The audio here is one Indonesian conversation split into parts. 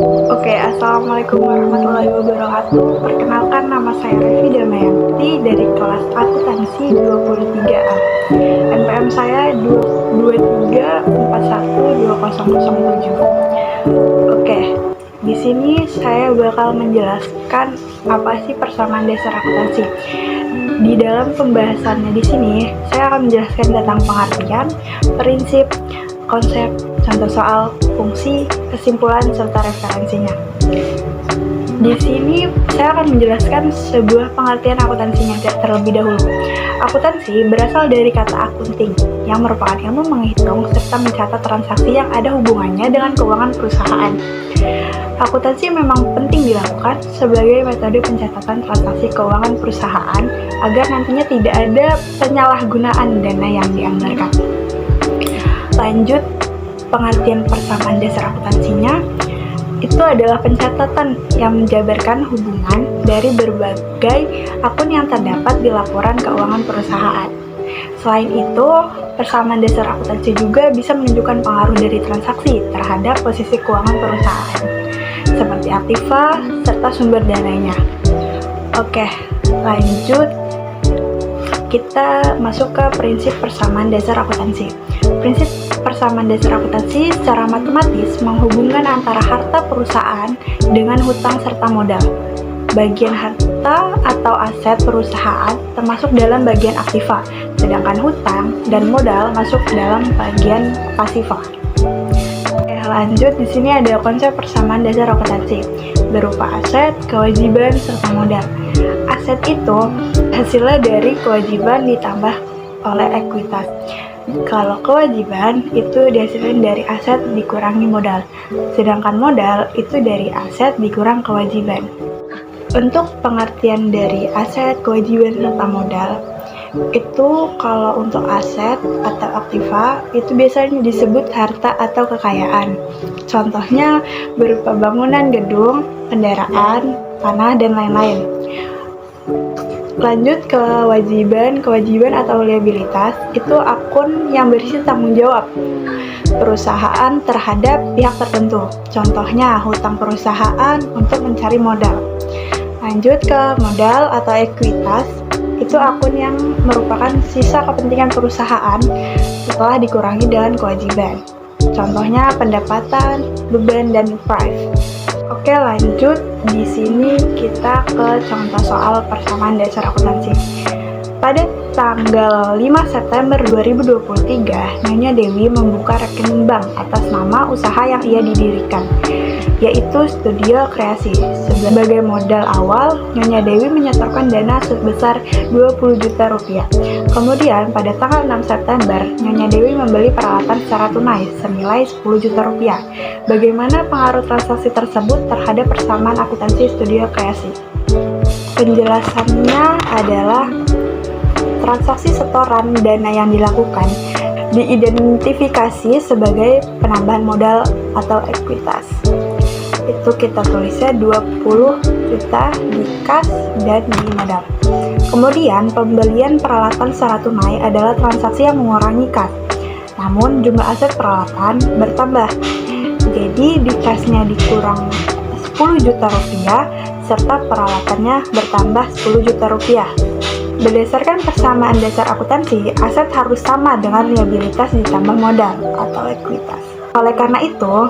Oke, Assalamualaikum warahmatullahi wabarakatuh. Perkenalkan, nama saya Revi Damayanti dari kelas Akuntansi 23A. NPM saya 23412007. Oke, di sini saya bakal menjelaskan apa sih persamaan dasar akuntansi. Di dalam pembahasannya di sini, saya akan menjelaskan tentang pengertian, prinsip, konsep, contoh soal, fungsi, kesimpulan, serta referensinya. Di sini saya akan menjelaskan sebuah pengertian akuntansinya terlebih dahulu. Akuntansi berasal dari kata accounting, yang merupakan ilmu menghitung serta mencatat transaksi yang ada hubungannya dengan keuangan perusahaan. Akuntansi memang penting dilakukan sebagai metode pencatatan transaksi keuangan perusahaan agar nantinya tidak ada penyalahgunaan dana yang dianggarkan. Lanjut, pengertian persamaan dasar akuntansinya itu adalah pencatatan yang menjabarkan hubungan dari berbagai akun yang terdapat di laporan keuangan perusahaan. Selain itu, persamaan dasar akuntansi juga bisa menunjukkan pengaruh dari transaksi terhadap posisi keuangan perusahaan, seperti aktiva serta sumber dananya. Oke, lanjut kita masuk ke prinsip persamaan dasar akuntansi. Prinsip persamaan dasar akuntansi secara matematis menghubungkan antara harta perusahaan dengan hutang serta modal. Bagian harta atau aset perusahaan termasuk dalam bagian aktiva, sedangkan hutang dan modal masuk dalam bagian pasiva. Oke, lanjut, di sini ada konsep persamaan dasar akuntansi berupa aset, kewajiban, serta modal. Aset itu hasilnya dari kewajiban ditambah oleh ekuitas. Kalau kewajiban itu dihasilkan dari aset dikurangi modal, sedangkan modal itu dari aset dikurang kewajiban. Untuk pengertian dari aset, kewajiban, serta modal, itu kalau untuk aset atau aktiva itu biasanya disebut harta atau kekayaan. Contohnya berupa bangunan, gedung, kendaraan, tanah, dan lain-lain. Lanjut ke kewajiban atau liabilitas, itu akun yang berisi tanggung jawab perusahaan terhadap pihak tertentu. Contohnya hutang perusahaan untuk mencari modal. Lanjut ke modal atau ekuitas, itu akun yang merupakan sisa kepentingan perusahaan setelah dikurangi dengan kewajiban. Contohnya pendapatan, beban, dan price. Oke, lanjut. Di sini kita ke contoh soal persamaan dasar akuntansi. Pada tanggal 5 September 2023, Nyonya Dewi membuka rekening bank atas nama usaha yang ia didirikan, yaitu Studio Kreasi. Sebagai modal awal, Nyonya Dewi menyetorkan dana sebesar 20 juta rupiah. Kemudian, pada tanggal 6 September, Nyonya Dewi membeli peralatan secara tunai senilai 10 juta rupiah. Bagaimana pengaruh transaksi tersebut terhadap persamaan akuntansi Studio Kreasi? Penjelasannya adalah transaksi setoran dana yang dilakukan diidentifikasi sebagai penambahan modal atau ekuitas. Itu kita tulisnya 20 juta di kas dan di modal. Kemudian pembelian peralatan secara tunai adalah transaksi yang mengurangi kas, namun jumlah aset peralatan bertambah. Jadi di kasnya dikurang 10 juta rupiah serta peralatannya bertambah 10 juta rupiah. Berdasarkan persamaan dasar akuntansi, aset harus sama dengan liabilitas ditambah modal atau ekuitas. Oleh karena itu,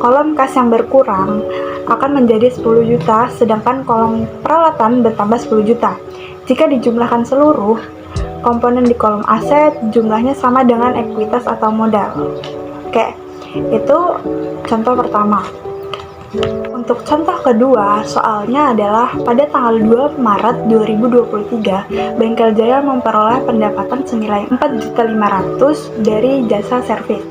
kolom kas yang berkurang akan menjadi 10 juta, sedangkan kolom peralatan bertambah 10 juta. Jika dijumlahkan seluruh komponen di kolom aset, jumlahnya sama dengan ekuitas atau modal. Oke, itu contoh pertama. Untuk contoh kedua, soalnya adalah pada tanggal 2 Maret 2023, Bengkel Jaya memperoleh pendapatan senilai 4.500.000 dari jasa servis.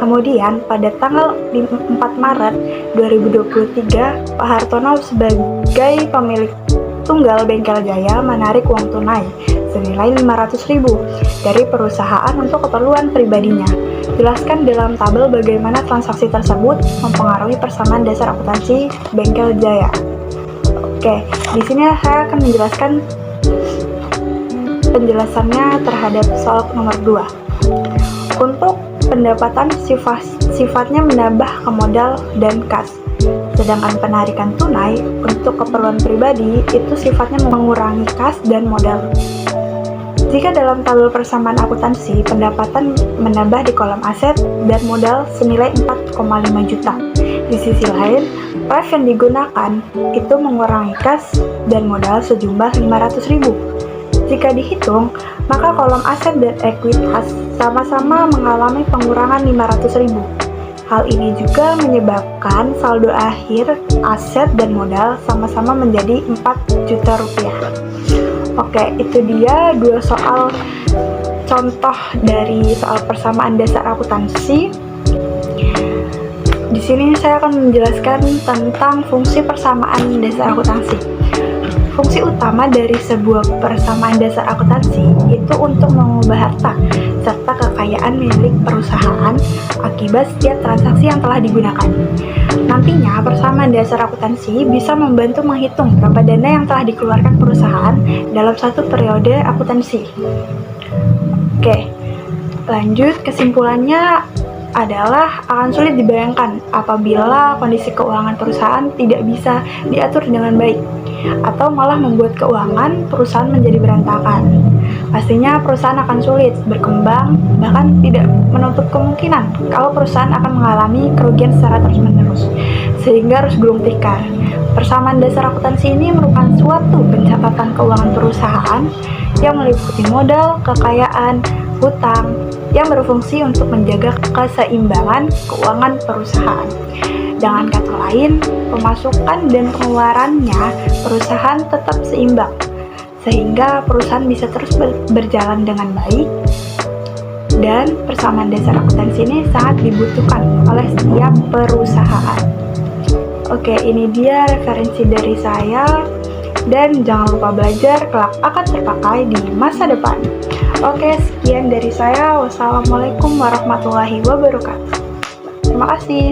Kemudian pada tanggal 4 Maret 2023, Pak Hartono sebagai pemilik tunggal Bengkel Jaya menarik uang tunai senilai 500.000 dari perusahaan untuk keperluan pribadinya. Jelaskan dalam tabel bagaimana transaksi tersebut mempengaruhi persamaan dasar akuntansi Bengkel Jaya. Oke, di sini saya akan menjelaskan penjelasannya terhadap soal nomor 2. Untuk pendapatan sifatnya menambah ke modal dan kas. Sedangkan penarikan tunai untuk keperluan pribadi itu sifatnya mengurangi kas dan modal. Jika dalam tabel persamaan akuntansi, pendapatan menambah di kolom aset dan modal senilai 4,5 juta. Di sisi lain, price yang digunakan itu mengurangi kas dan modal sejumlah 500.000. Jika dihitung, maka kolom aset dan ekuitas sama-sama mengalami pengurangan 500.000. Hal ini juga menyebabkan saldo akhir aset dan modal sama-sama menjadi 4 juta rupiah. Oke, itu dia 2 soal contoh dari soal persamaan dasar akuntansi. Di sini saya akan menjelaskan tentang fungsi persamaan dasar akuntansi. Fungsi utama dari sebuah persamaan dasar akuntansi itu untuk mengubah harta serta kekayaan milik perusahaan akibat setiap transaksi yang telah digunakan. Nantinya, persamaan dasar akuntansi bisa membantu menghitung berapa dana yang telah dikeluarkan perusahaan dalam satu periode akuntansi. Oke, lanjut, kesimpulannya adalah akan sulit dibayangkan apabila kondisi keuangan perusahaan tidak bisa diatur dengan baik atau malah membuat keuangan perusahaan menjadi berantakan. Pastinya perusahaan akan sulit berkembang, bahkan tidak menutup kemungkinan kalau perusahaan akan mengalami kerugian secara terus-menerus, sehingga harus gulung tikar. Persamaan dasar akuntansi ini merupakan suatu pencatatan keuangan perusahaan yang meliputi modal, kekayaan, hutang, yang berfungsi untuk menjaga keseimbangan keuangan perusahaan. Dengan kata lain, pemasukan dan pengeluarannya perusahaan tetap seimbang, sehingga perusahaan bisa terus berjalan dengan baik. Dan persamaan dasar akuntansi ini sangat dibutuhkan oleh setiap perusahaan. Oke, ini dia referensi dari saya, dan jangan lupa belajar, kelak akan terpakai di masa depan. Oke, sekian dari saya. Wassalamualaikum warahmatullahi wabarakatuh. Terima kasih.